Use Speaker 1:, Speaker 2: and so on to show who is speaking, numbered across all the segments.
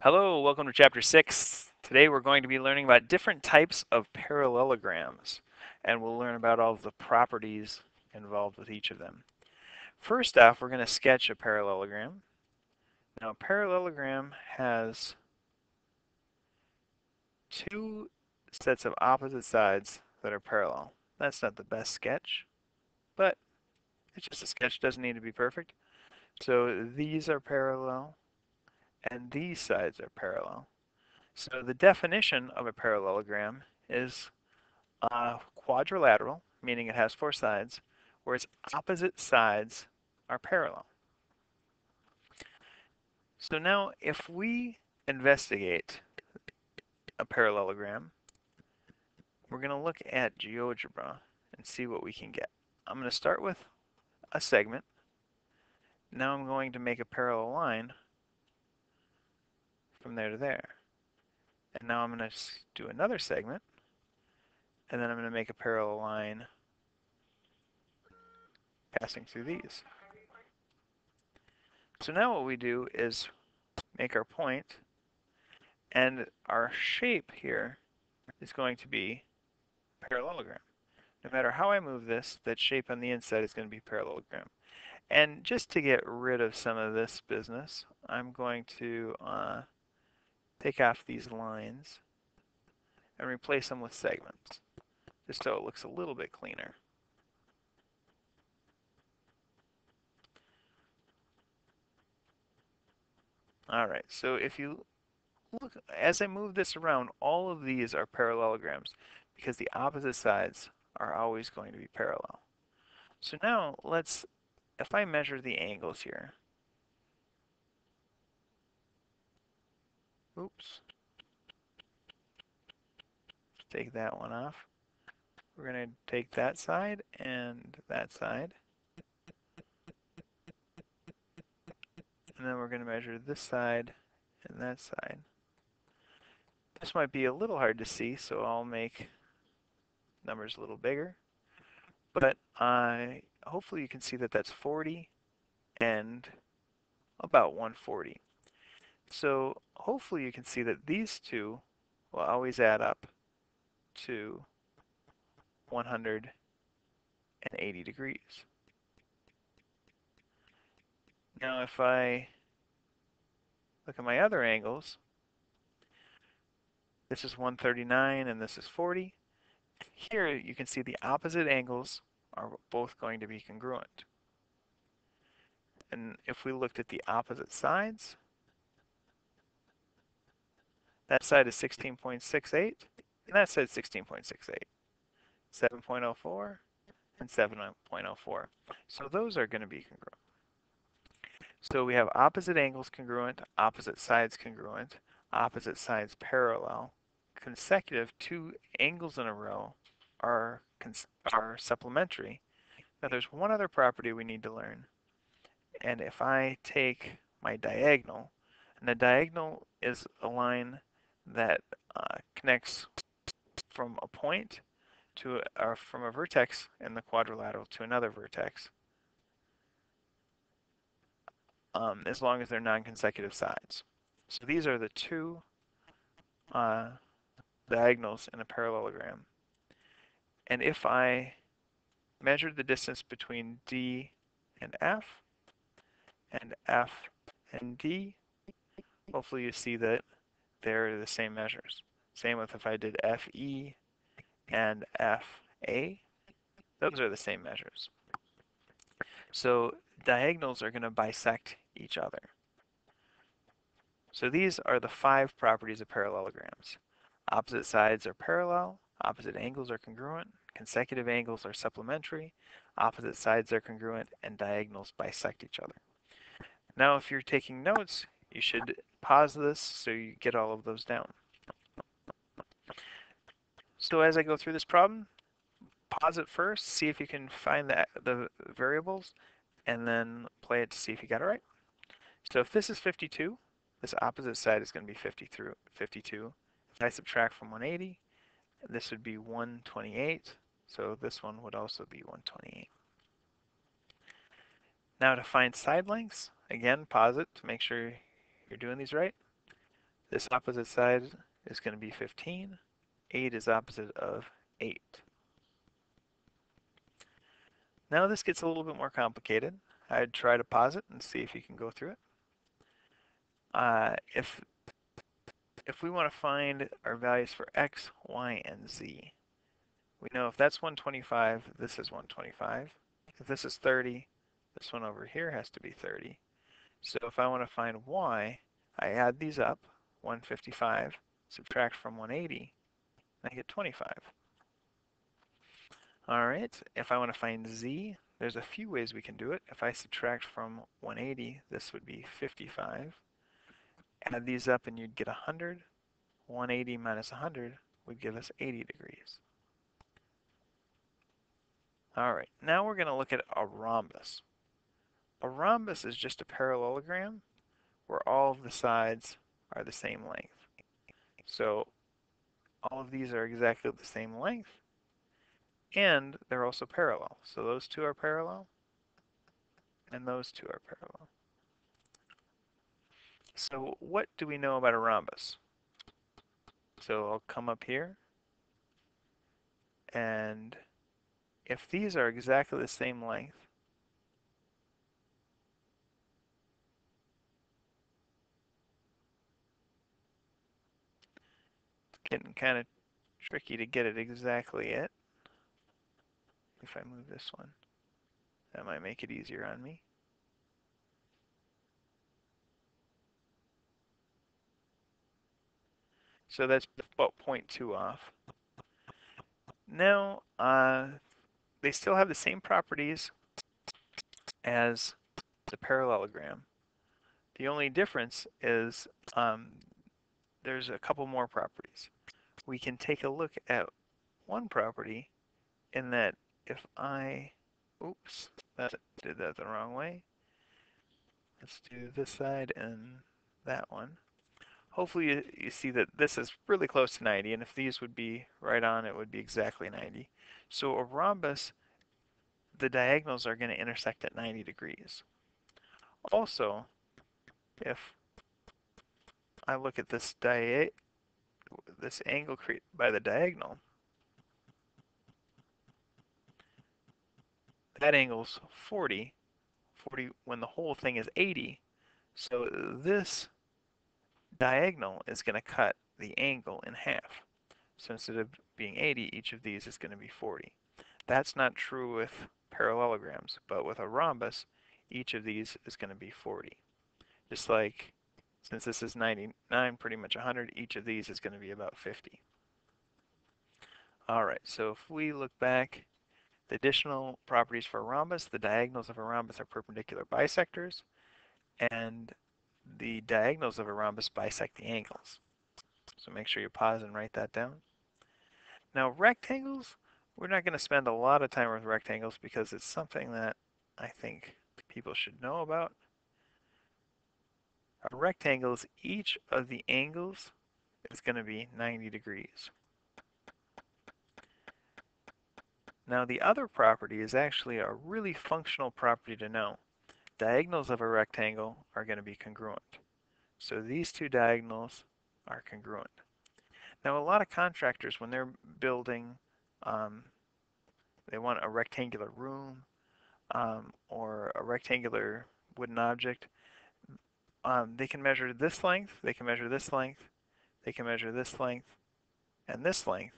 Speaker 1: Hello, welcome to Chapter 6. Today we're going to be learning about different types of parallelograms, and we'll learn about all of the properties involved with each of them. First off, we're going to sketch a parallelogram. Now, a parallelogram has two sets of opposite sides that are parallel. That's not the best sketch, but it's just a sketch, doesn't need to be perfect. So these are parallel, and these sides are parallel. So the definition of a parallelogram is quadrilateral, meaning it has four sides, where its opposite sides are parallel. So now if we investigate a parallelogram, we're going to look at GeoGebra and see what we can get. I'm going to start with a segment. Now I'm going to make a parallel line from there to there. And now I'm going to do another segment, and then I'm going to make a parallel line passing through these. So now what we do is make our point, and our shape here is going to be parallelogram. No matter how I move this, that shape on the inside is going to be parallelogram. And just to get rid of some of this business, I'm going to take off these lines and replace them with segments, just so it looks a little bit cleaner. Alright, so if you look, as I move this around, all of these are parallelograms because the opposite sides are always going to be parallel. So now if I measure the angles here, oops, take that one off. We're going to take that side and that side. And then we're going to measure this side and that side. This might be a little hard to see, so I'll make numbers a little bigger. But hopefully you can see that that's 40 and about 140. So hopefully you can see that these two will always add up to 180 degrees. Now if I look at my other angles, this is 139 and this is 40. Here you can see the opposite angles are both going to be congruent. And if we looked at the opposite sides, that side is 16.68 and that side is 16.68, 7.04 and 7.04. So those are going to be congruent. So we have opposite angles congruent, opposite sides congruent, opposite sides parallel, consecutive. Two angles in a row are supplementary. Now there's one other property we need to learn. And if I take my diagonal, and the diagonal is a line that connects from a point to, or from a vertex in the quadrilateral to another vertex, as long as they're non-consecutive sides. So these are the two diagonals in a parallelogram. And if I measured the distance between D and F and D, hopefully you see that they're the same measures. Same with if I did FE and FA, those are the same measures. So diagonals are going to bisect each other. So these are the 5 properties of parallelograms. Opposite sides are parallel, opposite angles are congruent, consecutive angles are supplementary, opposite sides are congruent, and diagonals bisect each other. Now if you're taking notes, you should pause this so you get all of those down. So as I go through this problem, pause it first, see if you can find the variables, and then play it to see if you got it right. So if this is 52, this opposite side is going to be 52. If I subtract from 180, this would be 128. So this one would also be 128. Now to find side lengths, again, pause it to make sure you're doing these right. This opposite side is going to be 15. 8 is opposite of 8. Now this gets a little bit more complicated. I'd try to pause it and see if you can go through it. If we want to find our values for x, y, and z, we know if that's 125, this is 125. If this is 30, this one over here has to be 30. So if I want to find y, I add these up, 155, subtract from 180, and I get 25. All right, if I want to find z, there's a few ways we can do it. If I subtract from 180, this would be 55. Add these up and you'd get 100. 180 minus 100 would give us 80 degrees. All right, now we're going to look at a rhombus. A rhombus is just a parallelogram where all of the sides are the same length. So all of these are exactly the same length, and they're also parallel. So those two are parallel, and those two are parallel. So what do we know about a rhombus? So I'll come up here, and if these are exactly the same length, it's getting kind of tricky to get it exactly it. If I move this one, that might make it easier on me. So that's about 0.2 off. Now, they still have the same properties as the parallelogram. The only difference is there's a couple more properties. We can take a look at one property in that if I, oops, that did that the wrong way. Let's do this side and that one. Hopefully you see that this is really close to 90, and if these would be right on, it would be exactly 90. So a rhombus, the diagonals are going to intersect at 90 degrees. Also, if I look at this angle created by the diagonal, that angle's 40, 40 when the whole thing is 80. So this diagonal is going to cut the angle in half. So instead of being 80, each of these is going to be 40. That's not true with parallelograms, but with a rhombus, each of these is going to be 40. Just like, since this is 99, pretty much 100, each of these is going to be about 50. All right, so if we look back, the additional properties for a rhombus, the diagonals of a rhombus are perpendicular bisectors, and the diagonals of a rhombus bisect the angles. So make sure you pause and write that down. Now rectangles, we're not going to spend a lot of time with rectangles because it's something that I think people should know about. A rectangle is each of the angles is going to be 90 degrees. Now the other property is actually a really functional property to know. Diagonals of a rectangle are going to be congruent. So these two diagonals are congruent. Now a lot of contractors, when they're building, they want a rectangular room or a rectangular wooden object. They can measure this length, they can measure this length, they can measure this length, and this length,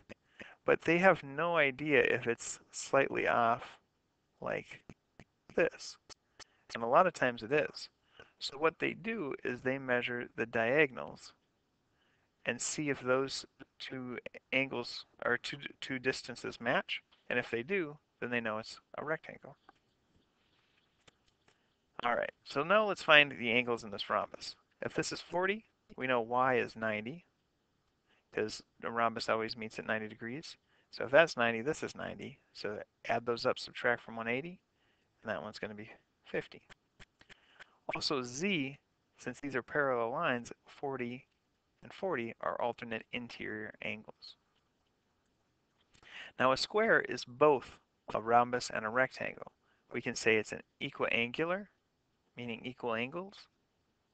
Speaker 1: but they have no idea if it's slightly off like this. And a lot of times it is. So what they do is they measure the diagonals and see if those two angles or two distances match. And if they do, then they know it's a rectangle. All right, so now let's find the angles in this rhombus. If this is 40, we know y is 90 because the rhombus always meets at 90 degrees. So if that's 90, this is 90. So add those up, subtract from 180, and that one's going to be 50. Also z, since these are parallel lines, 40 and 40 are alternate interior angles. Now a square is both a rhombus and a rectangle. We can say it's an equiangular, meaning equal angles,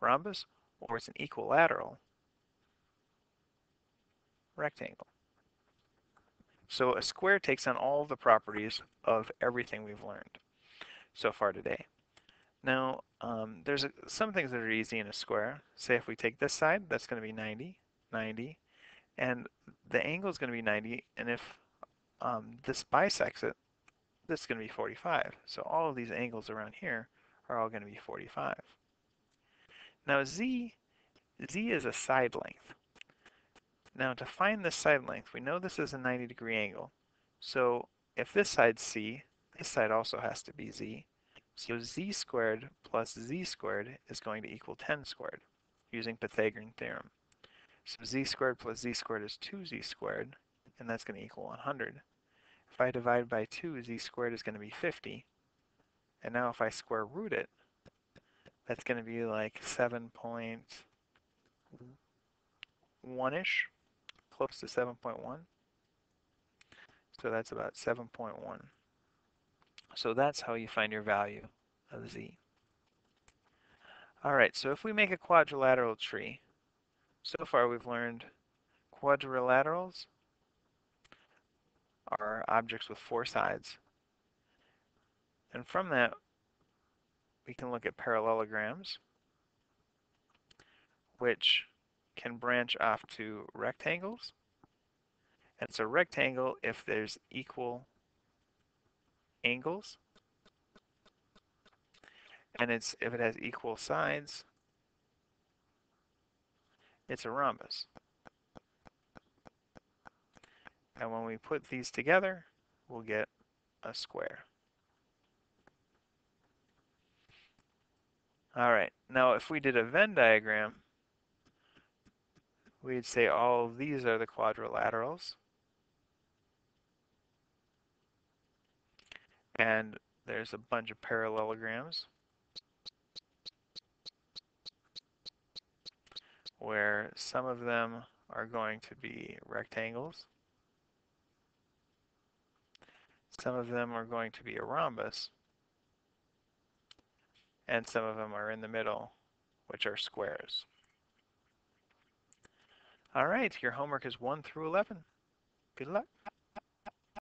Speaker 1: rhombus, or it's an equilateral, rectangle. So a square takes on all the properties of everything we've learned so far today. Now, there's some things that are easy in a square. Say if we take this side, that's going to be 90, 90, and the angle is going to be 90, and if this bisects it, this is going to be 45. So all of these angles around here are all going to be 45. Now Z is a side length. Now to find this side length, we know this is a 90-degree angle. So if this side's C, this side also has to be Z. So Z squared plus Z squared is going to equal 10 squared using Pythagorean theorem. So Z squared plus Z squared is 2Z squared, and that's going to equal 100. If I divide by 2, Z squared is going to be 50. And now if I square root it, that's going to be like 7.1-ish, close to 7.1. So that's about 7.1. So that's how you find your value of Z. All right, so if we make a quadrilateral tree, so far we've learned quadrilaterals are objects with 4 sides. And from that, we can look at parallelograms, which can branch off to rectangles. And it's a rectangle if there's equal angles, and if it has equal sides, it's a rhombus. And when we put these together, we'll get a square. All right, now if we did a Venn diagram, we'd say all of these are the quadrilaterals, and there's a bunch of parallelograms where some of them are going to be rectangles, some of them are going to be a rhombus, and some of them are in the middle, which are squares. All right, your homework is 1 through 11. Good luck.